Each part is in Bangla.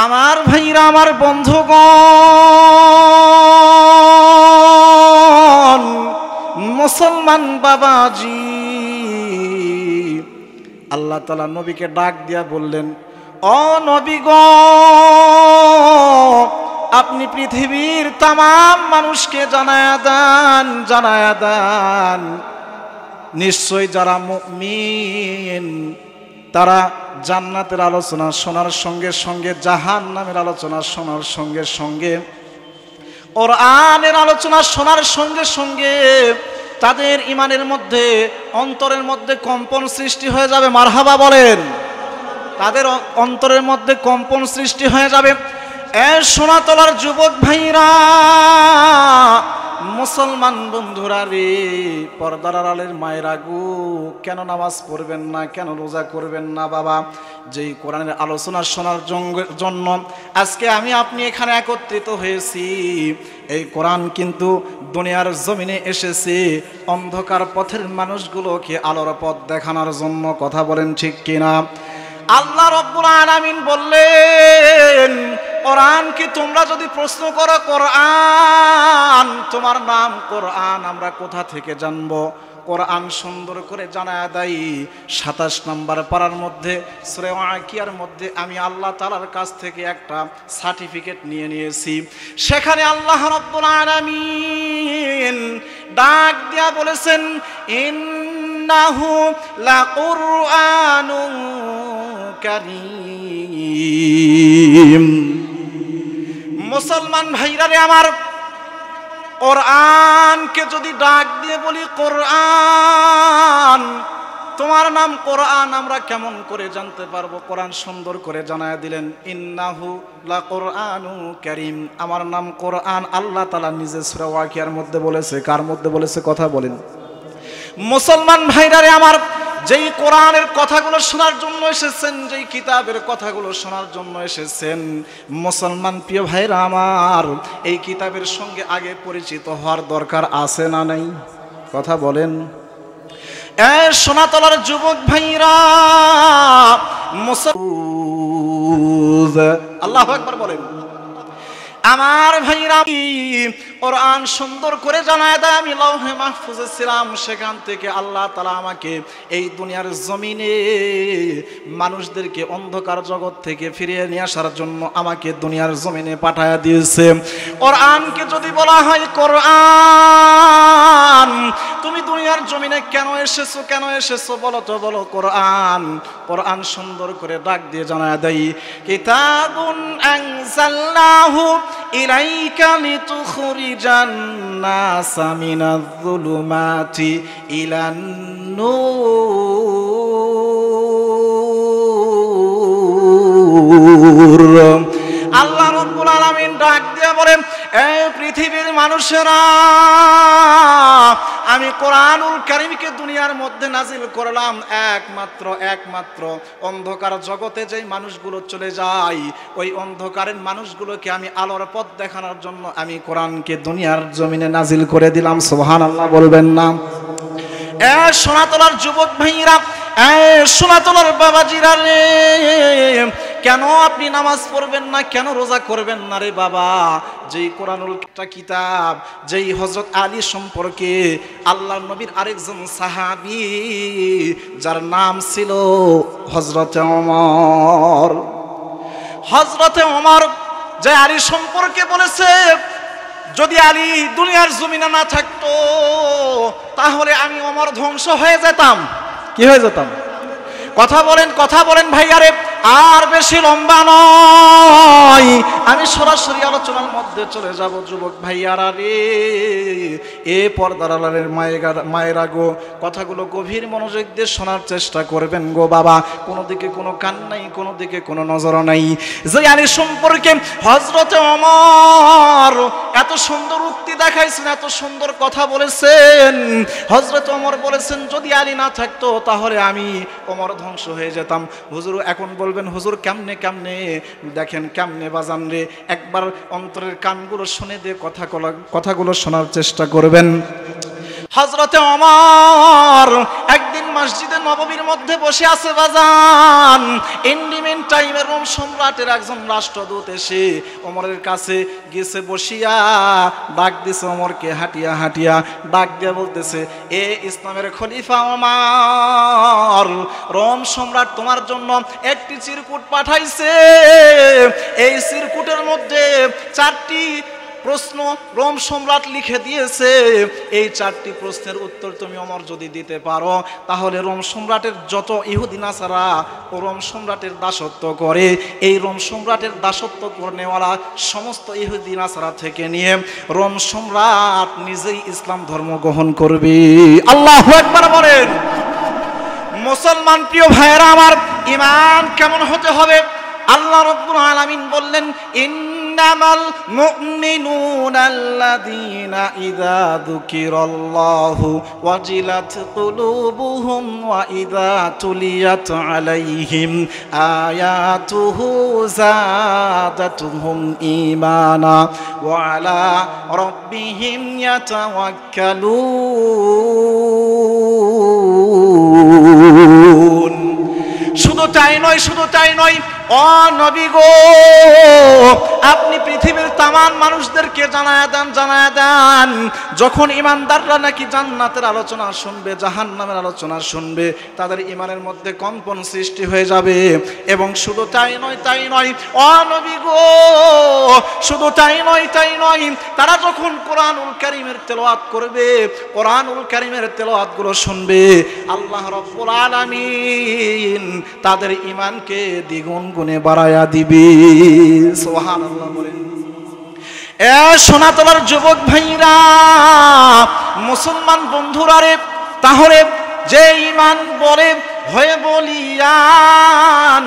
আমার ভাইরা, আমার বন্ধুগণ, মুসলমান বাবাজি, আল্লাহ তাআলা নবীকে ডাক দিয়া বললেন, ও নবী গো, আপনি পৃথিবীর तमाम মানুষকে জানায়া দেন নিশ্চয় যারা মুমিন তারা জান্নাতের আলোচনা শোনার সঙ্গে সঙ্গে জাহান্নামের আলোচনা শোনার সঙ্গে সঙ্গে কোরআনের আলোচনা শোনার সঙ্গে সঙ্গে তাদের ঈমানের মধ্যে, অন্তরের মধ্যে কম্পন সৃষ্টি হয়ে যাবে। মারহাবা বলেন। তাদের অন্তরের মধ্যে কম্পন সৃষ্টি হয়ে যাবে। সোনাতলার যুবক ভাইরা, মুসলমান বন্ধুরা রে, পর্দার আড়ালের মায়েরা গো, কেন নামাজ পড়বেন না, কেন রোজা করবেন না বাবা? যেই কোরআনের আলোচনা শোনার জন্য আজকে আমি আপনি এখানে একত্রিত হয়েছি। এই কোরআন কিন্তু দুনিয়ার জমিনে এসেছে অন্ধকার পথের মানুষগুলোকে আলোর পথ দেখানোর জন্য। কথা বলেন ঠিক কিনা? আল্লাহ রাব্বুল আলামিন বললেন, কোরআনকে তোমরা যদি প্রশ্ন করো, কোরআন তোমার নাম কোরআন আমরা কোথা থেকে জানবো? কোরআন সুন্দর করে জানায়া দেয় ২৭ নম্বর পারার মধ্যে সূরা ওয়াকিয়ার মধ্যে আমি আল্লাহ তাআলার কাছ থেকে একটা সার্টিফিকেট নিয়েছি। সেখানে আল্লাহ রাব্বুল আলামিন ডাক দিয়া বলেছেন, ইন্নাহু লাকুরআনুন কারীম। মুসলমান ভাইরা রে আমার, কোরআনকে যদি ডাক দিয়ে বলি, কোরআন তোমার নাম কোরআন আমরা কেমন করে জানতে পারবো? কোরআন সুন্দর করে জানায়া দিলেন, ইন্নাহু লাকুরআনুন কারীম, আমার নাম কোরআন। আল্লাহ তাআলা নিজে সূরা ওয়াকিয়ার মধ্যে বলেছে। কার মধ্যে বলেছে? কথা বলেন। মুসলমান ভাইরা রে আমার, যেই কোরআনের কথাগুলো শোনার জন্য এসেছেন, যেই কিতাবের কথাগুলো শোনার জন্য এসেছেন, মুসলমান প্রিয় ভাইরা আমার, এই কিতাবের সঙ্গে আগে পরিচিত হওয়ার দরকার আছে না নাই? কথা বলেন। সোনাতলার যুবক ভাইরা, আল্লাহু আকবার বলেন। আমার ভাইরা, কোরআন সুন্দর করে জানায় দেয়, আমি লৌহে মাহফুজে ছিলাম, সেখান থেকে আল্লাহ তাআলা আমাকে এই দুনিয়ার জমিনে মানুষদেরকে অন্ধকার জগৎ থেকে ফিরিয়ে নিয়ে আসার জন্য আমাকে দুনিয়ার জমিনে পাঠায়া দিয়েছে। কোরআনকে যদি বলা হয়, কোরআন তুমি দুনিয়ার জমিনে কেন এসেছো, কেন এসেছো বলো তো, বলো। কোরআন সুন্দর করে ডাক দিয়ে জানায় দেয়, কিতাবুন আনজালনাহু ইলাইকা লিতুখরিজান নাসা মিনাজ যুলুমাতি ইলান নূর। আল্লাহ রাব্বুল আলামিন ডাক দিয়ে বলেন, এই পৃথিবীর মানুষেরা, আমি কোরআনুল কারীমকে দুনিয়ার মধ্যে নাজিল করলাম একমাত্র অন্ধকার জগতে যেই মানুষগুলো চলে যায়, ওই অন্ধকারের মানুষগুলোকে আমি আলোর পথ দেখানোর জন্য আমি কোরআনকে দুনিয়ার জমিনে নাজিল করে দিলাম। সুবহানাল্লাহ বলবেন না? সোনাতলার যুবক ভাইরা, সোনাতলার বাবাজিরা রে, কেন আপনি নামাজ পড়বেন না, কেন রোজা করবেন না রে বাবা? যেই কোরআনুল কিতাব, যেই হযরত আলী সম্পর্কে আল্লাহর নবীর আরেকজন সাহাবী, যার নাম ছিল হযরতে ওমর। হযরতে ওমর যে আলী সম্পর্কে বলেছে, যদি আলী দুনিয়ার জমিনে না থাকতো তাহলে আমি ওমর ধ্বংস হয়ে যেতাম। কি হয়ে যেতাম? কথা বলেন ভাইয়ারে। আর বেশি লম্বা নয়, আমি সরাসরি আলোচনার মধ্যে চলে যাব। যুবক ভাইয়ারা রে, এ পর্দার আড়ালের মায়েরা গো, কথাগুলো গভীর মনোযোগ দিয়ে শোনার চেষ্টা করবেন গো বাবা। কোনো দিকে কোনো কান নাই, কোনো দিকে কোনো নজর নাই। যে আলী সম্পর্কে হযরতে ওমর এত সুন্দর উক্তি দেখাইছেন, এত সুন্দর কথা বলেছেন। হযরতে ওমর বলেছেন, যদি আলী না থাকতো তাহলে আমি ওমর ধ্বংস হয়ে যেতাম। হুজুর এখন বলবেন, হুজুর কেমনে? দেখেন কেমনে বাজান রে, একবার অন্তরের কানগুলো শুনে দিয়ে কথাগুলো শোনার চেষ্টা করবেন। হযরতে ওমর একদিন মসজিদে নববীর মধ্যে বসে আছে বাজান। ইন্ডিমেন টাইমের রোম সম্রাটের একজন রাষ্ট্রদূত এসে ওমরের কাছে গেছে, বসিয়া ডাক দিছে ওমরকে, হাঁটিয়া হাঁটিয়া ডাক দিয়ে বলতেছে, এ ইসলামের খলিফা ওমর, রোম সম্রাট তোমার জন্য একটি চিরকুট পাঠাইছে। এই চিরকুটের মধ্যে 4টি প্রশ্ন রোম সম্রাট লিখে দিয়েছে। এই 4টি প্রশ্নের উত্তর তুমি ওমর যদি দিতে পারো, তাহলে রোম সম্রাটের যত ইহুদি নাসারা ও রোম সম্রাটের দাসত্ব করে, এই রোম সম্রাটের দাসত্ব নেওয়ালা সমস্ত ইহুদি নাসারা থেকে নিয়ে রোম সম্রাট নিজেই ইসলাম ধর্ম গ্রহণ করবে। আল্লাহু আকবার বলেন। মুসলমান প্রিয় ভাইয়েরা আমার, ঈমান কেমন হতে হবে? আল্লাহ রাব্বুল আলামিন বললেন, ইন্নামাল মুমিনুনা আল্লাযীনা ইযা যুকিরাল্লাহু ওয়াজিলাত কুলুবুহুম ওয়া ইযা তুলিয়াত আলাইহিম আয়াতুহু যাদাতুহুম ঈমানা ওয়া আলা রাব্বিহিম ইয়াতাওয়াক্কালুন। শুধু তাই নয় ও নবী গো, আপনি পৃথিবীর তামাম মানুষদেরকে জানায়া দেন, যখন ঈমানদাররা নাকি জান্নাতের আলোচনা শুনবে, জাহান্নামের আলোচনা শুনবে, তাদের ঈমানের মধ্যে কম্পন সৃষ্টি হয়ে যাবে। এবং শুধু তাই নয় ও নবী গো, শুধু তাই নয়, তারা যখন কোরআনুল কারীমের তেলাওয়াত করবে, কোরআনুল কারীমের তেলাওয়াতগুলো শুনবে, আল্লাহ রাব্বুল আলামিন তাদের ঈমানকে দ্বিগুণ গুণে বাড়ায়া দিবে। সুবহানাল্লাহ বলেন। এ সোনাতলার যুবক ভাইরা, মুসলমান বন্ধুরা রে, তাহলে যে ঈমান বলে হয়ে বলিয়ান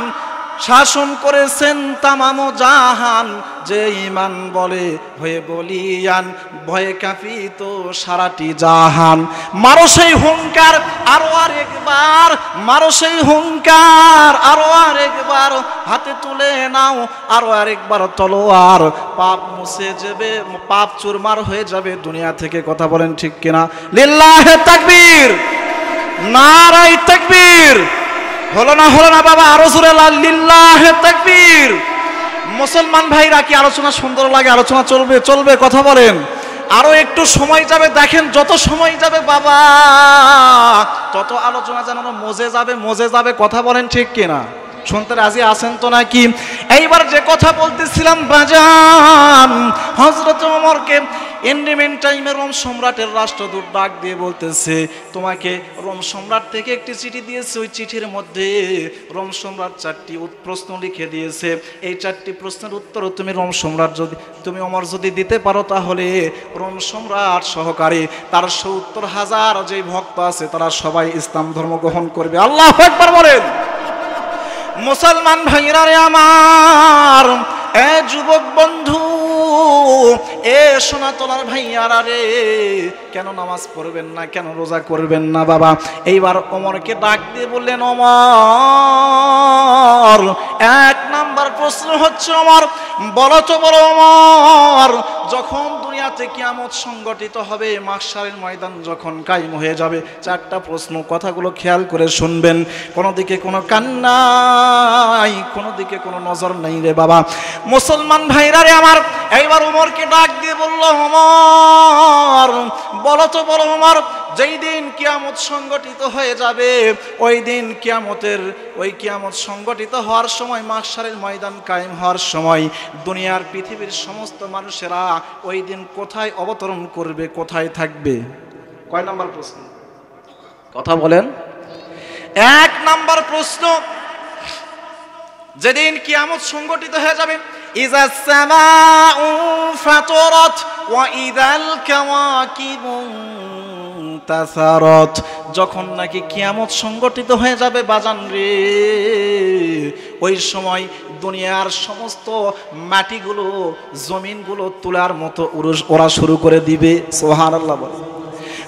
শাসন করেছেন তামাম জাহান, যে ঈমান বলে হয়ে বলিয়ান ভয়ে কাঁপিত সারাটি জাহান। মারো সেই হুঙ্কার আরো আরেকবার, মারো সেই হুঙ্কার আরো আরেকবার, হাতে তুলে নাও আরো আরেকবার তলোয়ার। পাপ মুছে যাবে, পাপ চুরমার হয়ে যাবে দুনিয়া থেকে। কথা বলেন ঠিক কিনা? লিল্লাহে তাকবীর, নারায়ে তাকবীর। হলো না বাবা, আরো জোরে লিল্লাহে তাকবীর। মুসলমান ভাইরা, কি আলোচনা সুন্দর লাগে? আলোচনা চলবে, কথা বলেন। আরো একটু সময় যাবে, দেখেন যত সময় যাবে বাবা তত আলোচনা যেন মজে যাবে। কথা বলেন ঠিক কিনা? শুনতে রাজি আছেন তো নাকি? এইবার যে কথা বলতেছিলাম বাজান, হযরত ওমরকে ইন্ডিমেন টাইমে রোম সম্রাটের রাষ্ট্রদূত ডাক দিয়ে বলতেছে, তোমাকে রোম সম্রাট থেকে একটি চিঠি দিয়েছে। ওই চিঠির মধ্যে রোম সম্রাট 4টি প্রশ্ন লিখে দিয়েছে। এই 4টি প্রশ্নের উত্তর তুমি ওমর যদি দিতে পারো, তাহলে রোম সম্রাট সহকারে তার 70,000 যে ভক্ত আছে তারা সবাই ইসলাম ধর্ম গ্রহণ করবে। আল্লাহু আকবার বলেন। মুসলমান ভাইরা রে আমার, এ যুবক বন্ধু, এ সোনাতলার ভাইয়ারা রে, কেন নামাজ পড়বেন না, কেন রোজা করবেন না বাবা? এইবার ওমরকে ডাক দিয়ে বললেন, ওমর, 1 নাম্বার প্রশ্ন হচ্ছে, ওমর বলো তো বলো ওমর, যখন দুনিয়াতে কিয়ামত সংগঠিত হবে, মাহশারের ময়দান যখন কায়েম হয়ে যাবে, 4টা প্রশ্ন, কথাগুলো খেয়াল করে শুনবেন। কোনো দিকে কোনো কান নাই, কোনো দিকে কোনো নজর নাই রে বাবা। মুসলমান ভাইরা রে আমার, এইবার ওমরকে ডাক দিয়ে বলল, ওমর বলো তো বলো ওমর, যেই দিন কিয়ামত সংগঠিত হয়ে যাবে, ওই দিন কিয়ামত সংগঠিত হওয়ার সময়, মাহশারের ময়দান কায়েম হওয়ার সময়, দুনিয়ার পৃথিবীর সমস্ত মানুষেরা ওই দিন কোথায় অবতরণ করবে, কোথায় থাকবে? কয় নাম্বার প্রশ্ন? কথা বলেন। 1 নাম্বার প্রশ্ন, যেদিন কিয়ামত সংগঠিত হয়ে যাবে, ইযাস সামাউ ফাতারাত ওয়া ইযাল কাওয়াকিবু তাসারাত, যখন নাকি কিয়ামত সংগঠিত হয়ে যাবে বাজান রে, ওই সময় দুনিয়ার সমস্ত মাটিগুলো, জমিনগুলো তুলার মতো ওরা শুরু করে দিবে। সুবহানাল্লাহ বলে।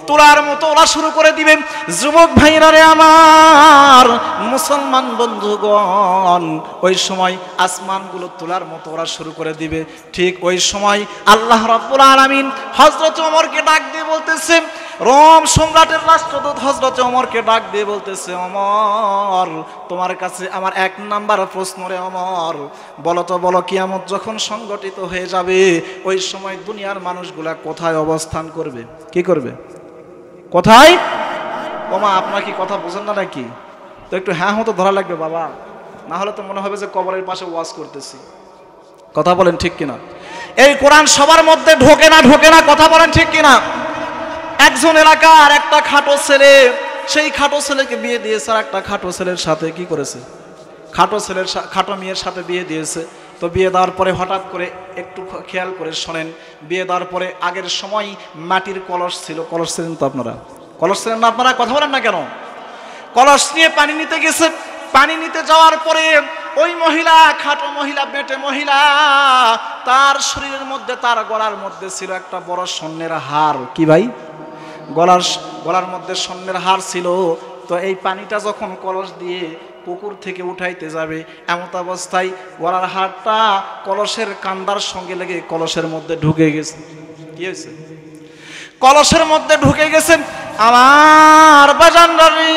তোলার মতো ওরা শুরু করে দিবে। যুবক ভাইরা রে আমার, মুসলমান বন্ধুগণ, ওই সময় আসমানগুলো তোলার মতো ওরা শুরু করে দিবে। ঠিক ওই সময় আল্লাহ রাব্বুল আলামিন হযরত ওমরকে ডাক দিয়ে বলতেছে, রোম সম্রাটের রাষ্ট্রদূত হযরত ওমরকে ডাক দিয়ে বলতেছে, ওমর তোমার কাছে আমার এক নাম্বার প্রশ্ন রে ওমর, বলো তো বলো, কিয়ামত যখন সংগঠিত হয়ে যাবে ওই সময় দুনিয়ার মানুষগুলা কোথায় অবস্থান করবে? কি করবে? কোথায়? ওমা আপনার কি কথা বোঝেন না নাকি? তো একটু হ্যাঁ হতো ধরা লাগবে বাবা, না হলে তো মনে হবে যে কবরের পাশে ওয়াজ করতেছি। কথা বলেন ঠিক কিনা? এই কোরআন সবার মধ্যে ঢোকে না, ঢোকে না, কথা বলেন ঠিক কিনা? একজন এলাকার একটা খাটো ছেলে, সেই খাটো ছেলেকে বিয়ে দিয়েছে আর একটা খাটো ছেলের সাথে কি করেছে? খাটো মেয়ের সাথে বিয়ে দিয়েছে। তো বিয়ে দেওয়ার পরে হঠাৎ করে একটু খেয়াল করে শোনেন, বিয়ে দেওয়ার পরে আগের সময় মাটির কলস ছিল, কলস ছিলেন তো আপনারা? কলস ছিলেন না আপনারা? কথা বলেন না কেন? কলস নিয়ে পানি নিতে গেছে। পানি নিতে যাওয়ার পরে ওই মহিলা, খাটো মহিলা, বেটে মহিলা, তার শরীরের মধ্যে, তার গলার মধ্যে ছিল একটা বড় স্বর্ণের হার। কি ভাই? গলার মধ্যে স্বর্ণের হার ছিল। তো এই পানিটা যখন কলস দিয়ে পুকুর থেকে উঠাইতে যাবে, এমত অবস্থায় গলার হারটা কলসের কান্দার সঙ্গে লেগে কলসের মধ্যে ঢুকে গেছে। কি হয়েছে? কলসের মধ্যে ঢুকে গেছে। আমার বাজানরা রে,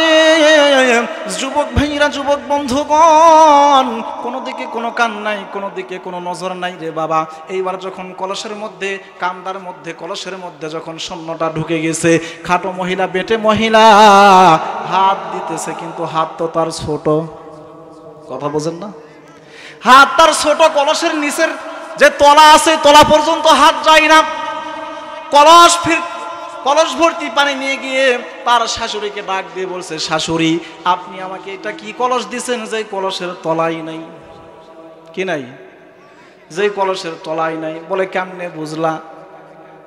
যুবক ভাইরা, যুবক বন্ধুগণ, কোনো দিকে কোনো কান নাই, কোনো দিকে কোনো নজর নাই রে বাবা। এইবার যখন কলসের মধ্যে, কান্দার মধ্যে, কলসের মধ্যে যখন স্বর্ণটা ঢুকে গেছে, খাটো মহিলা, বেটে মহিলা হাত দিতেছে, কিন্তু হাত তো তার ছোট। কথা বোঝেন না? হাত তার ছোট, কলসের নিচের যে তলা আছে, তলা পর্যন্ত হাত যায় না। কলস ভর্তি পানি নিয়ে গিয়ে তার শাশুড়িকে ডাক দিয়ে বলছে, শাশুড়ি আপনি আমাকে এটা কি কলস দিছেন যে কলসের তলাই নাই? কি নাই? যে কলসের তলাই নাই। বলে কেমনে বুঝলা?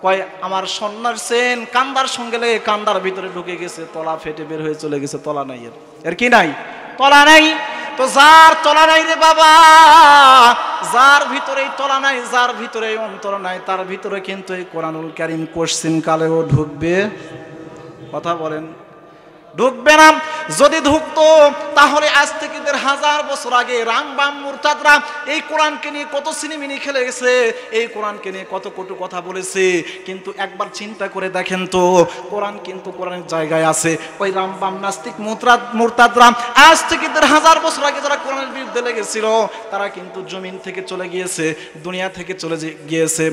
কয় আমার স্বর্ণের চেন কান্দার সঙ্গে লেগে কান্দার ভিতরে ঢুকে গেছে, তলা ফেটে বের হয়ে চলে গেছে, তলা নাই। এর কি নাই? তলা নাই। তো যার তলা নাই রে বাবা, যার ভিতরেই তলা নাই, যার ভিতরে অন্তর নাই, তার ভিতরে কিন্তু এই কোরআনুল কারীম কোশ্চিন কালেও ঢুকবে। কথা বলেন? ঢুকবে না। যদি ঢুকতো তাহলে আজ থেকে 1000 বছর আগে রামবাম মুরতাদরা এই কোরআনকে নিয়ে কত সিনেমিনি খেলে গেছে, এই কোরআনকে নিয়ে কত কটু কথা বলেছে। কিন্তু একবার চিন্তা করে দেখেন তো, কোরআন কিন্তু কোরআনের জায়গায় আছে। ওই রামবাম নাস্তিক মুরতাদরা আজ থেকে 1000 বছর আগে যারা কোরআনের বিরুদ্ধে লেগেছিল, তারা কিন্তু জমিন থেকে চলে গিয়েছে, দুনিয়া থেকে চলে গিয়েছে।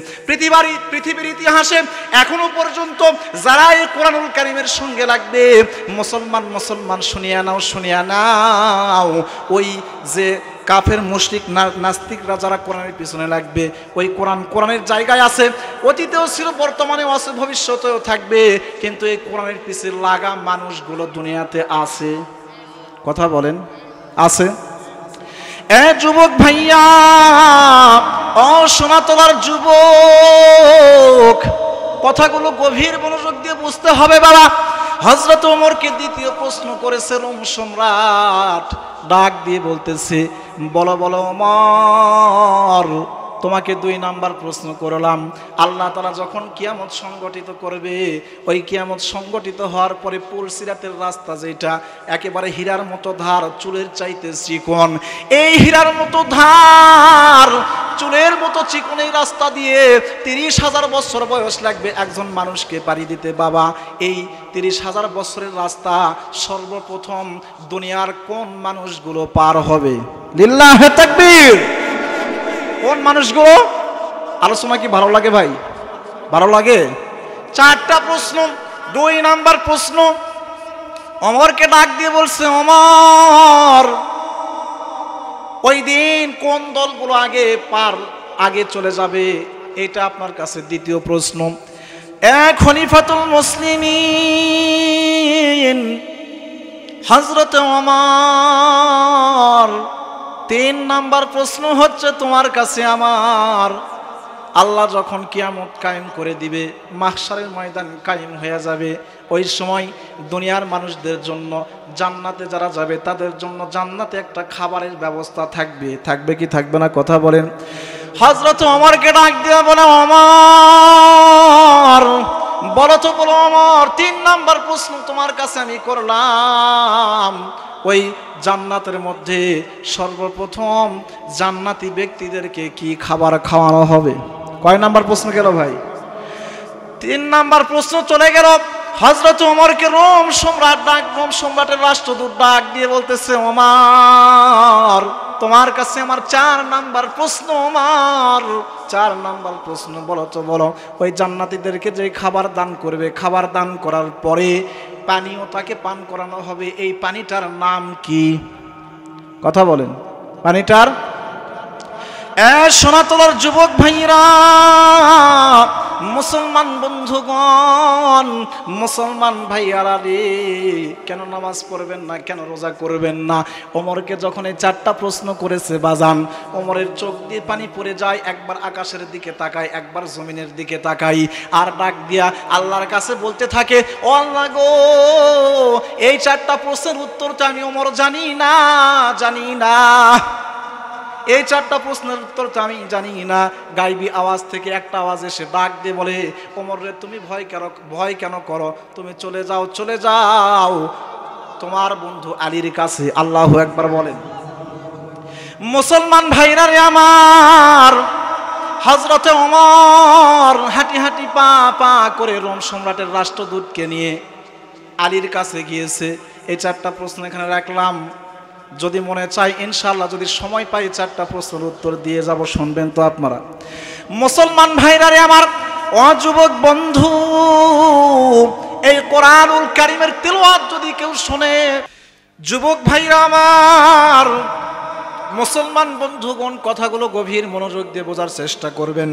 পৃথিবীর ইতিহাসে এখনো পর্যন্ত যারা এই কোরআনুল কারীমের সঙ্গে লাগবে, মুসলমান শুনিয়া নাও, ওই যে কাফের মুশরিক নাস্তিকরা যারা কোরআনের পিছনে লাগবে, ওই কোরআনের জায়গায় আছে, অতীতেও ছিল, বর্তমানেও আছে, ভবিষ্যতেও থাকবে। কিন্তু এই কোরআনের পিছনে লাগা মানুষগুলো দুনিয়াতে আছে। কথা বলেন? আছে। এ যুবক ভাইয়া, ও সোনাতলার যুবক, কথাগুলো গভীর মনোযোগ দিয়ে বুঝতে হবে বাবা। হযরত ওমরকে দ্বিতীয় প্রশ্ন করেছে রোম সম্রাট, ডাক দিয়ে বলতেছে, বলো বলো ওমর, তোমাকে 2 নাম্বার প্রশ্ন করলাম। আল্লাহ তাআলা যখন কিয়ামত সংগঠিত করবে, ওই কিয়ামত সংগঠিত হওয়ার পরে পুলসিরাতের রাস্তা, যেটা একেবারে হীরার মতো ধার, চুলের চাইতে চিকন, এই হীরার মতো ধার, চুলের মতো চিকন এই রাস্তা দিয়ে 30,000 বছর বয়স লাগবে একজন মানুষকে পাড়ি দিতে বাবা। এই 30,000 বছরের রাস্তা সর্বপ্রথম দুনিয়ার কোন মানুষগুলো পার হবে? লিল্লাহে তাকবীর। কোন মানুষগুলো? আলোচনা কি ভালো লাগে ভাই? ভালো লাগে? 4টা প্রশ্ন। 2 নাম্বার প্রশ্ন, ওমরকে ডাক দিয়ে বলছে, ওমর ওই দিন কোন দলগুলো আগে চলে যাবে? এটা আপনার কাছে দ্বিতীয় প্রশ্ন। খলিফাতুল মুসলিমিন হযরত ওমর। 3 নাম্বার প্রশ্ন হচ্ছে তোমার কাছে আমার, আল্লাহ যখন কিয়ামত কায়েম করে দিবে, মাহশারের ময়দান কায়েম হয়ে যাবে, ওই সময় দুনিয়ার মানুষদের জন্য, জান্নাতে যারা যাবে তাদের জন্য জান্নাতে একটা খাবারের ব্যবস্থা থাকবে কি থাকবে না? কথা বলেন। হযরত ওমরকে ডাক দিয়ে বলে, ওমর বলো তো, বলো ওমর, 3 নাম্বার প্রশ্ন তোমার কাছে আমি করলাম, ওই জান্নাতের মধ্যে সর্বপ্রথম জান্নাতি ব্যক্তিদেরকে কি খাবার খাওয়ানো হবে? কয় নাম্বার প্রশ্ন গেল ভাই? 3 নাম্বার প্রশ্ন চলে গেল। হযরত ওমরকে রোম সম্রাটের রাষ্ট্রদূত ডাক দিয়ে বলতেছে, ওমর তোমার কাছে আমার 4 নাম্বার প্রশ্ন। ওমর 4 নাম্বার প্রশ্ন, বলো তো বলো। ওই জান্নাতীদেরকে যে খাবার দান করবে, খাবার দান করার পরে পানিও তাকে পান করানো হবে, এই পানিটার নাম কি? কথা বলেন, পানিটার? সোনাতলার যুবক ভাইরা, মুসলমান বন্ধুগণ, মুসলমান ভাইয়ারা রে, কেন নামাজ পড়বেন না, কেন রোজা করবেন না? ওমরকে যখন এই 4টা প্রশ্ন করেছে বাজান, ওমরের চোখ দিয়ে পানি পড়ে যায়। একবার আকাশের দিকে তাকায়, একবার জমিনের দিকে তাকাই, আর ডাক দিয়া আল্লাহর কাছে বলতে থাকে, ও আল্লাহ গো, এই 4টা প্রশ্নের উত্তরটা আমি ওমর জানি না। এই 4টা প্রশ্নের উত্তর তো আমি জানি না। গায়বী আওয়াজ থেকে একটা আওয়াজ এসে ডাক দিয়ে বলে, ওমর রে, তুমি ভয় কেন করো? তুমি চলে যাও তোমার বন্ধু আলীর কাছে। আল্লাহু আকবার বলেন। মুসলমান ভাইরা রে আমার, হযরতে ওমর হাঁটি হাঁটি পা করে রোম সম্রাটের রাষ্ট্রদূতকে নিয়ে আলীর কাছে গিয়েছে। এই 4টা প্রশ্ন এখানে রাখলাম, যদি মনে চাই ইনশাআল্লাহ, যদি সময় পাই 4টা প্রশ্নের উত্তর দিয়ে যাব। শুনবেন তো আপনারা? মুসলমান ভাইরা রে আমার, যুবক বন্ধু, এই কোরআনুল কারীমের তেলাওয়াত যদি কেউ শুনে, যুবক ভাইরা আমার, মুসলমান বন্ধুগণ, কথাগুলো গভীর মনোযোগ দিয়ে বোঝার চেষ্টা করবেন।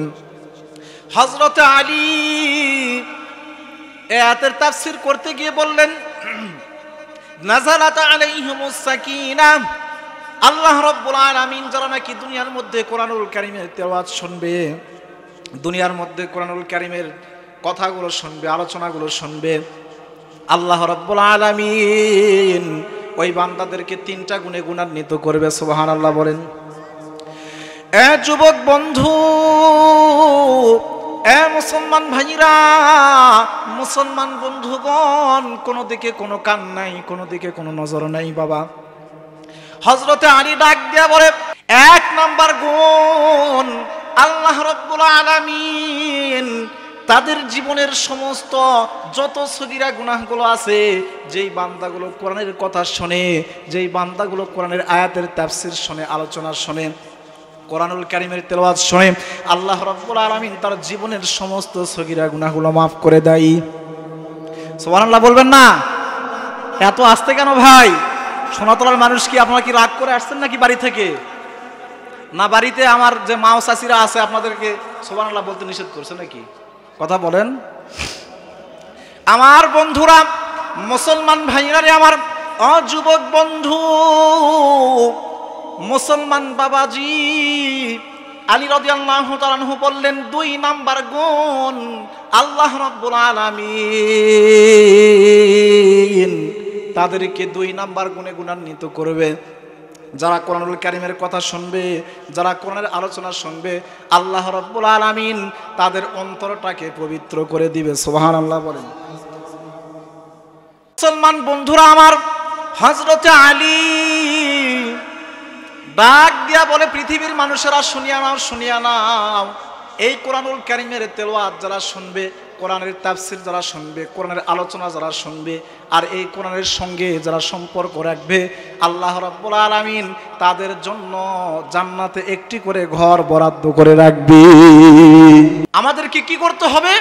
হযরতে আলী এই আয়াতের তাফসীর করতে গিয়ে বললেন, নাযালাত আলাইহিমুস সাকিনাহ, আল্লাহ রাব্বুল আলামিন যারা নাকি দুনিয়ার মধ্যে কোরআনুল কারীমের তেলাওয়াত শুনবে, দুনিয়ার মধ্যে কোরআনুল কারীমের কথাগুলো শুনবে, আলোচনাগুলো শুনবে, আল্লাহ রাব্বুল আলামিন ওই বান্দাদেরকে 3টা গুণে গুণান্বিত করবে। সুবহানাল্লাহ বলেন। যুবক বন্ধু, মুসলমান ভাইরা, মুসলমান বন্ধুগণ, কোনো দিকে কোনো কান নাই, কোনো দিকে কোনো নজর নাই বাবা। হযরতে আলী ডাক দিয়া বলে, 1 নাম্বার গুণ, আল্লাহ রাব্বুল আলামিন তাদের জীবনের সমস্ত যত সগীরা গুনাহগুলো আছে, যেই বান্দাগুলো কোরআনের কথা শোনে, যেই বান্দাগুলো কোরআনের আয়াতের তাফসীর শোনে, আলোচনা শোনে, কোরআনুল কারীমের তেলাওয়াত শুনে, আল্লাহ রাব্বুল আলামিন তার জীবনের সমস্ত সগীরা গুনাহগুলো মাফ করে দেয়। সুবহানাল্লাহ বলবেন না? এত আস্তে কেন ভাই? সোনাতলার মানুষ কি আপনারা কি রাগ করে আসছেন নাকি বাড়ি থেকে? না বাড়িতে আমার যে মা ও চাচিরা আছে আপনাদেরকে সুবহানাল্লাহ বলতে নিষেধ করছে নাকি? কথা বলেন। আমার বন্ধুরা, মুসলমান ভাইরা রে আমার, যুবক বন্ধু, মুসলমান বাবাজি, আলী রাদিয়াল্লাহু তাআলা আনহু বললেন, 2 নাম্বার গুণ, আল্লাহ রাব্বুল আলামিন তাদেরকে 2 নাম্বার গুণে গুণান্বিত করবে। যারা কোরআনুল কারীমের কথা শুনবে, যারা কোরআনের আলোচনা শুনবে, আল্লাহ রাব্বুল আলামিন তাদের অন্তরটাকে পবিত্র করে দিবে। সুবহানাল্লাহ বলেন। মুসলমান বন্ধুরা আমার, হযরতে আলী ডাক দিয়া বলে, পৃথিবীর মানুষেরা শুনিয়া নাও, এই কোরআনুল কারীমের তেলাওয়াত যারা শুনবে, কোরআনের তাফসীর যারা শুনবে, কোরআনের আলোচনা যারা শুনবে, আর এই কোরআনের সঙ্গে যারা সম্পর্ক রাখবে, আল্লাহ রাব্বুল আলামিন তাদের জন্য জান্নাতে 1টি করে ঘর বরাদ্দ করে রাখবে। আমাদেরকে কি করতে হবে?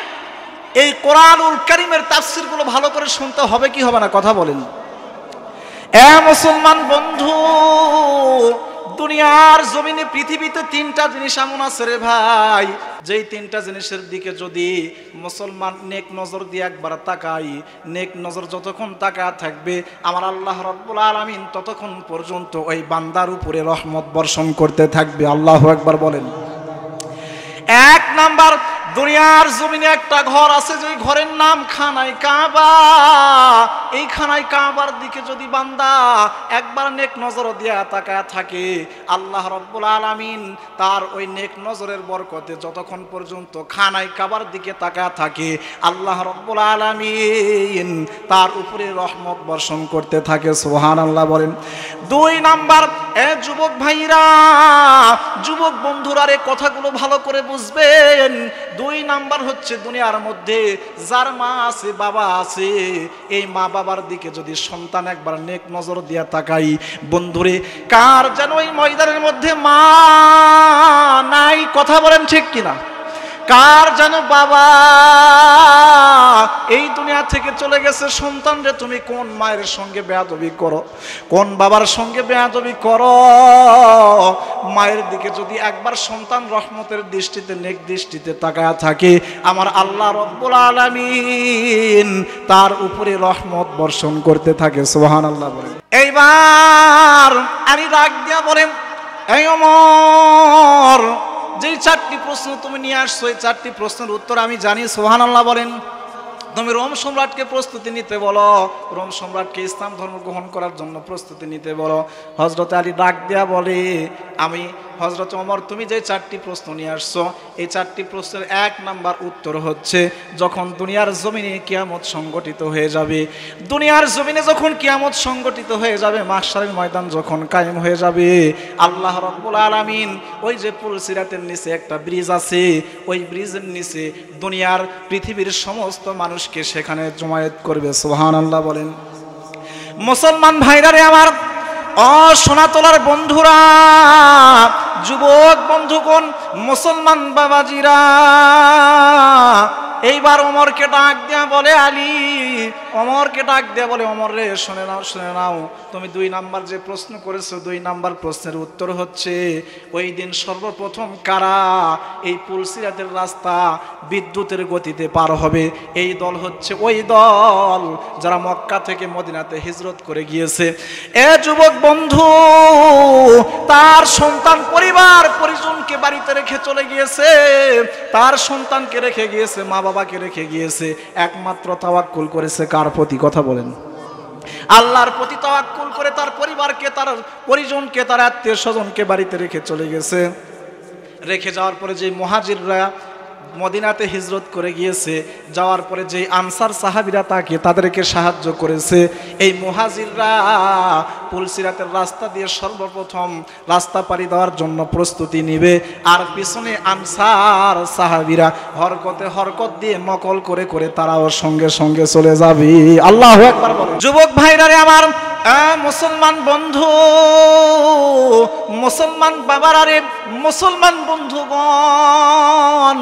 এই কোরআনুল কারীমের তাফসীরগুলো ভালো করে শুনতে হবে কি হবে না? কথা বলেন। মুসলমান বন্ধু, দুনিয়ার জমিনে পৃথিবীতে 3টা জিনিস এমন আছে রে ভাই, যেই 3টা জিনিসের দিকে যদি মুসলমান নেক নজর দিয়ে একবার তাকাই, নেক নজর যতক্ষণ তাকায় থাকবে, আমার আল্লাহ রাব্বুল আলামিন ততক্ষণ পর্যন্ত ওই বান্দার উপরে রহমত বর্ষণ করতে থাকবে। আল্লাহু আকবার বলেন। 1 নাম্বার, দুনিয়ার জমিনে একটা ঘর আছে, যে ঘরের নাম খানায় কাবা। এই খানায় কাবার দিকে যদি বান্দা একবার নেক নজর দিয়া তাকায় থাকে, আল্লাহ রাব্বুল আলামিন তার ওই নেক নজরের বরকতে যতক্ষণ পর্যন্ত খানায় কাবার দিকে তাকায় থাকে, আল্লাহ রাব্বুল আলামিন তার উপরে রহমত বর্ষণ করতে থাকে। সুবহানাল্লাহ বলেন। 2 নাম্বার, যুবক ভাইরা, যুবক বন্ধুরা রে, কথাগুলো ভালো করে বুঝবেন। 2 দুই নাম্বার হচ্ছে দুনিয়ার মধ্যে যার মা আছে বাবা আছে, এই মা বাবার দিকে যদি সন্তান একবার নেক নজর দিয়া তাকাই, বন্ধুরে কার যেন ওই ময়দানের মধ্যে মা নাই, কথা বলেন ঠিক কিনা? কার যেন বাবা এই দুনিয়া থেকে চলে গেছে, সন্তান রে তুমি কোন মায়ের সঙ্গে বেয়াদবি করো, কোন বাবার সঙ্গে বেয়াদবি করো। মায়ের দিকে যদি একবার সন্তান রহমতের দৃষ্টিতে নেক দৃষ্টিতে তাকায়া থাকে, আমার আল্লাহ রব্বুল আলামিন তার উপরে রহমত বর্ষণ করতে থাকে। সুবহানাল্লাহ বলেন। এইবার আমি রাগ দিয়া বলেন, এই ওমর, যেই 4টি প্রশ্ন তুমি নিয়ে আসছো এই 4টি প্রশ্নের উত্তর আমি জানি। সুবহানাল্লাহ বলেন। তুমি রোম সম্রাটকে প্রস্তুতি নিতে বলো, রোম সম্রাটকে ইসলাম ধর্ম গ্রহণ করার জন্য প্রস্তুতি নিতে বলো। হযরত আলী ডাক দেয়া বলে, আমি হযরত ওমর তুমি যে 4টি প্রশ্ন নিয়ে আসছো এই 4টি প্রশ্নের 1 নাম্বার উত্তর হচ্ছে, যখন দুনিয়ার জমিনে কিয়ামত সংগঠিত হয়ে যাবে, দুনিয়ার জমিনে যখন কিয়ামত সংগঠিত হয়ে যাবে, মাহশারের ময়দান যখন কায়েম হয়ে যাবে, আল্লাহ রাব্বুল আলামিন ওই যে পুলসিরাতের নিচে একটা ব্রিজ আছে, ওই ব্রিজের নিচে দুনিয়ার পৃথিবীর সমস্ত মানুষকে সেখানে জমায়েত করবে। সুবহানাল্লাহ বলেন। মুসলমান ভাইরা রে আমার, সোনাতলার বন্ধুরা, যুবক বন্ধুগণ, মুসলমান বাবাজিরা, এইবার ওমরকে ডাক দেয়া বলে, আলী ওমরকে ডাক দেয়া বলে, ওমর রে শুনে নাও, শুনে নাও, তুমি 2 নাম্বার যে প্রশ্ন করেছো 2 নাম্বার প্রশ্নের উত্তর হচ্ছে, ওই দিন সর্বপ্রথম কারা এই পুলসিরাতের রাস্তা বিদ্যুতের গতিতে পার হবে, এই দল হচ্ছে ওই দল যারা মক্কা থেকে মদিনাতে হিজরত করে গিয়েছে। এ যুবক বন্ধু, তার সন্তান পরিবার পরিজনকে বাড়িতে রেখে চলে গিয়েছে, তার সন্তানকে রেখে গিয়েছে, মা বাবাকে রেখে গিয়েছে, একমাত্র তাওয়াক্কুল করেছে কার প্রতি? কথা বলেন। আল্লাহর প্রতি তাওয়াক্কুল করে তার পরিবারকে, তার পরিজনকে, তার আত্মীয় স্বজনকে বাড়িতে রেখে চলে গেছে। রেখে যাওয়ার পরে যে মুহাজিররা মদিনাতে হিজরত করে গিয়েছে, যাওয়ার পরে যে আনসার সাহাবীরা তাদেরকে সাহায্য করেছে, এই মুহাজিররা পুলসিরাতের রাস্তা দিয়ে সর্বপ্রথম রাস্তা পাড়ি দেওয়ার জন্য প্রস্তুতি নেবে, আর পিছনে আনসার সাহাবীরা হরকতে হরকত দিয়ে নকল করে করে তারাও সঙ্গে সঙ্গে চলে যাবে। আল্লাহু আকবার বলেন। যুবক ভাইরা রে আমার, মুসলমান বন্ধু, মুসলমান বাবারা রে, মুসলমান বন্ধুগণ,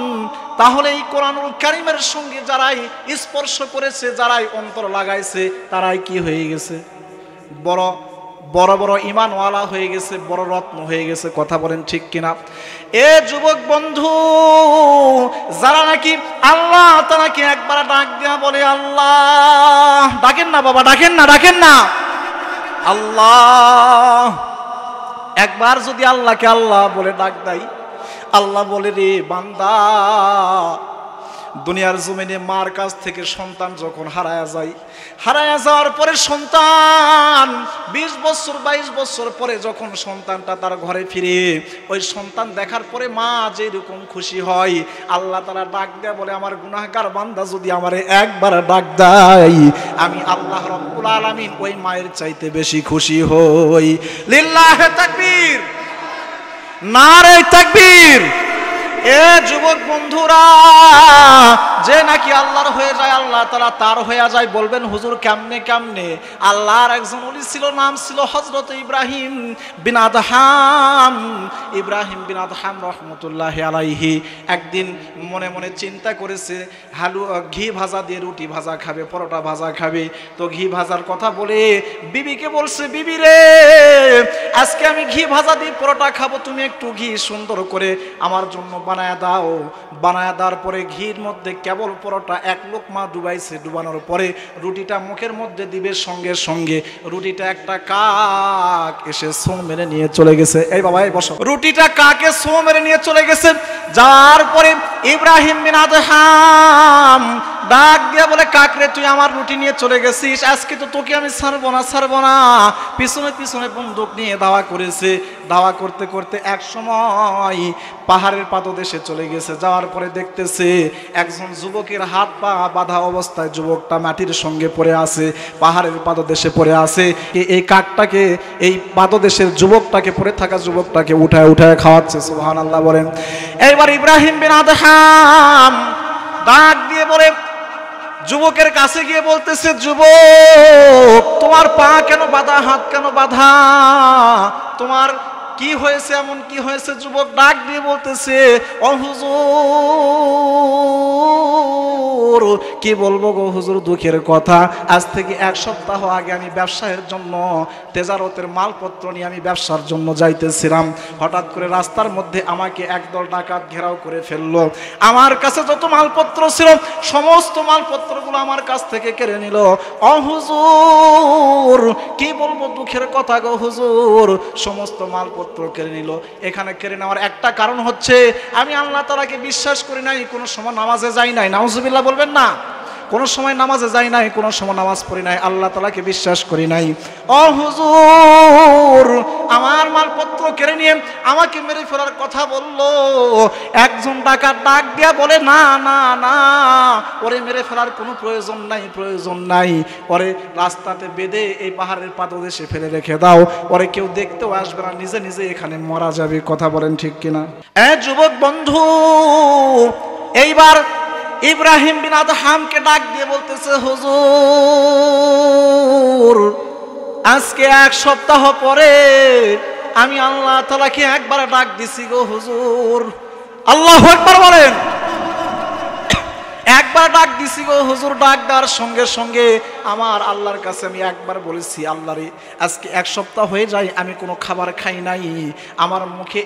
তাহলে এই কোরআনুল কারীমের সঙ্গে যারাই স্পর্শ করেছে, যারাই অন্তর লাগাইছে, তারাই কি হয়ে গেছে? বড় বড় বড় ঈমানওয়ালা হয়ে গেছে, বড় রত্ন হয়ে গেছে। কথা বলেন ঠিক কিনা? এ যুবক বন্ধু, যারা নাকি আল্লাহ তাআলাকে একবার ডাক দেয়া বলে, আল্লাহ, ডাকেন না বাবা, ডাকেন না, ডাকেন না, আল্লাহ, একবার যদি আল্লাহকে আল্লাহ বলে ডাক দেয়, আল্লাহ বলে, রে বান্দা, দুনিয়ার জমিনে মার কাছ থেকে সন্তান যখন হারায়া যায়, হারায়া যাওয়ার পরে সন্তান 20 বছর 22 বছর পরে যখন সন্তানটা তার ঘরে ফিরে, ওই সন্তান দেখার পরে মা যেরকম খুশি হয়, আল্লাহ তাআলা ডাক দেয়া বলে, আমার গুনাহগার বান্দা যদি আমারে একবার ডাক দেয়, আমি আল্লাহ রাব্বুল আলামিন ওই মায়ের চাইতে বেশি খুশি হই। লিল্লাহি তাকবীর, নারে তাকবীর। এ যুবক বন্ধুরা, যে নাকি আল্লাহর হয়ে যায়, আল্লাহ তাআলা তার হয়ে যায়। বলবেন হুজুর কেমনে কেমনে? আল্লাহর একজন ওলি ছিল, নাম ছিল হযরত ইব্রাহিম বিন আদহাম। ইব্রাহিম বিন আদহাম রহমতুল্লাহি আলাইহি একদিন মনে মনে চিন্তা করেছে, ঘি ভাজা দিয়ে রুটি ভাজা খাবে, পরোটা ভাজা খাবে। তো ঘি ভাজার কথা বলে বিবিকে বলছে, বিবি রে, আজকে আমি ঘি ভাজা দিয়ে পরোটা খাবো, তুমি একটু ঘি সুন্দর করে আমার জন্য বানায়া দাও। বানায়া দেওয়ার পরে ঘির মধ্যে কেবল পরোটা 1 লোকমা ডুবাইছে, ডুবানোর পরে রুটিটা মুখের মধ্যে দিবে, সঙ্গে সঙ্গে রুটিটা একটা কাক এসে ছো মেরে নিয়ে চলে গেছে। এই বাবা, এই বসো। রুটিটা কাকে ছো মেরে নিয়ে চলে গেছে। যাওয়ার পরে ইব্রাহিম বিন আদহাম ডাক দিয়ে বলে, কাকরে, তুই আমার রুটি নিয়ে চলে গেছিস, আজকে তো তোকে আমি ছাড়বো না, ছাড়বো না। পিছনে পিছনে বন্দুক নিয়ে দাওয়া করেছে। দাওয়া করতে করতে এক সময় পাহাড়ের পাদদেশে চলে গেছে। যাওয়ার পরে দেখতেছে একজন যুবকের হাত পা বাঁধা অবস্থায়, যুবকটা মাটির সঙ্গে পড়ে আছে, পাহাড়ের পাদদেশে পড়ে আছে। এই কাকটাকে, এই পাদদেশের যুবকটাকে, পড়ে থাকা যুবকটাকে উঠায় উঠায় খাওয়াচ্ছে। সুবহানাল্লাহ বলেন। এইবার ইব্রাহিম বিন আদহাম আদহাম ডাক দিয়ে বলে, যুবকের কাছে গিয়ে বলতেছে, যুবক তোমার পা কেন বাঁধা, হাত কেন বাঁধা, তোমার কি হয়েছে, এমন কি হয়েছে? যুবক ডাক দিয়ে বলতেছে, ও হুজুর কি বলবো গো হুজুর, দুঃখের কথা। আজ থেকে 1 সপ্তাহ আগে আমি ব্যবসায়ের জন্য তেজারতের মালপত্র নিয়ে আমি ব্যবসার জন্য যাইতেছিলাম। হঠাৎ করে রাস্তার মধ্যে আমাকে একদল ডাকাত ঘেরাও করে ফেললো। আমার কাছে যত মালপত্র ছিল সমস্ত মালপত্রগুলো আমার কাছ থেকে কেড়ে নিল। ও হুজুর কি বলবো, দুঃখের কথা গো হুজুর, সমস্ত মালপত্র কেড়ে নিল। এখানে কেড়ে নেওয়ার একটা কারণ হচ্ছে আমি আল্লাহ তাআলাকে বিশ্বাস করি নাই, কোনো সময় নামাজে যাই নাই। নাউজুবিল্লাহ বলবেন না? কোনো সময় নামাজে যাই নাই, কোনো সময় নামাজ পড়ি নাই, আল্লাহ তাআলাকে বিশ্বাস করি নাই। ও হুজুর আমার মালপত্র কেড়ে নিয়ে আমাকে মেরে ফেলার কথা বললো। একজন ডাকাত ডাক দিয়া বলে, না না না, ওরে মেরে ফেলার কোনো প্রয়োজন নাই, প্রয়োজন নাই, ওরে রাস্তাতে বেঁধে এই পাহাড়ের পাদদেশে ফেলে রেখে দাও, ওরে কেউ দেখতেও আসবে না, নিজে নিজে এখানে মারা যাবে। কথা বলেন ঠিক কিনা? যুবক বন্ধু, এইবার ইব্রাহিম বিন আদহামকে ডাক দিয়ে বলতেছে, হুজুর আজকে 1 সপ্তাহ পরে আমি আল্লাহ তাআলাকে একবার ডাক দিছি গো হুজুর। আল্লাহু আকবার বলেন। একবার ডাক দিছি গো হুজুর। ডাক দেওয়ার সঙ্গে সঙ্গে আমার আল্লাহর কাছে আমি একবার বলেছি, আল্লাহরে আজকে 1 সপ্তাহ হয়ে যায় আমি কোনো খাবার খাই নাই, আমার মুখে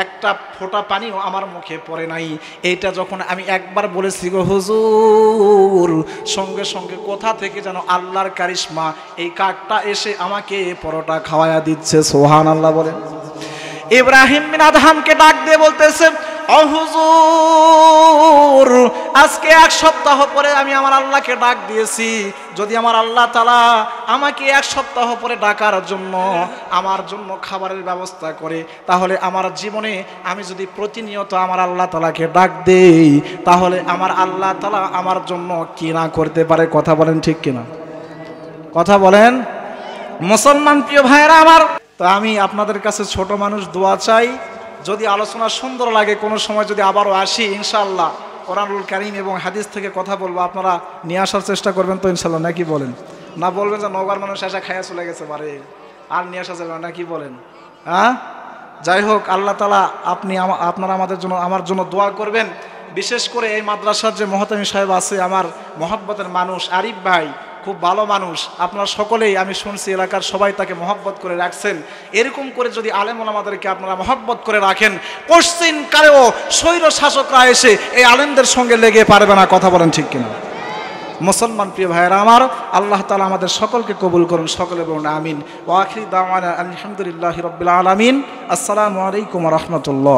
একটা ফোঁটা পানিও আমার মুখে পড়ে নাই। এইটা যখন আমি একবার বলেছি গো হুজুর, সঙ্গে সঙ্গে কোথা থেকে যেন আল্লাহর কারিশমা, এই কাকটা এসে আমাকে পরোটা খাওয়ায়া দিচ্ছে। সুবহানাল্লাহ বলেন। ইব্রাহিম বিন আদহামকে ডাক দিয়ে বলতেছে, ও হুজুর আজকে 1 সপ্তাহ পরে আমি আমার আল্লাহকে ডাক দিয়েছি, যদি আমার আল্লাহ তাআলা আমাকে 1 সপ্তাহ পরে ডাকার জন্য আমার জন্য খাবারের ব্যবস্থা করে, তাহলে আমার জীবনে আমি যদি প্রতিনিয়ত আমার আল্লাহ তাআলাকে ডাক দেই, তাহলে আমার আল্লাহ তাআলা আমার জন্য কি না করতে পারে। কথা বলেন ঠিক কিনা? কথা বলেন মুসলমান প্রিয় ভাইরা আমার। তো আমি আপনাদের কাছে ছোট মানুষ দোয়া চাই, যদি আলোচনা সুন্দর লাগে কোনো সময় যদি আবারও আসি ইনশাআল্লাহ কোরআনুল কারীম এবং হাদিস থেকে কথা বলবো, আপনারা নিয়ে আসার চেষ্টা করবেন তো ইনশাআল্লাহ, নাকি বলেন? না বলবেন যে নগর মানুষ এসে খাইয়া চলে গেছে বারে, আর নিয়ে আসা যাবে না, নাকি বলেন? হ্যাঁ, যাই হোক আল্লাহ তাআলা আপনারা আমাদের জন্য, আমার জন্য দোয়া করবেন। বিশেষ করে এই মাদ্রাসার যে মহতামি সাহেব আছে, আমার মহব্বতের মানুষ আরিফ ভাই, খুব ভালো মানুষ, আপনারা সকলেই আমি শুনছি এলাকার সবাই তাকে মহব্বত করে রাখছেন। এরকম করে যদি আলেম ওলামাদেরকে আপনারা মহব্বত করে রাখেন, পশ্চিম কালেও স্বৈর শাসকরা এসে এই আলেমদের সঙ্গে লেগে পারবে না। কথা বলেন ঠিক কিনা? মুসলমান প্রিয় ভাইয়েরা আমার, আল্লাহ তাআলা আমাদের সকলকে কবুল করুন, সকলে বলুন আমিন। ওয়া আখিরু দাওয়ানা আলহামদুলিল্লাহি রাব্বিল আলামিন। আসসালামু আলাইকুম ওয়া রাহমাতুল্লাহ।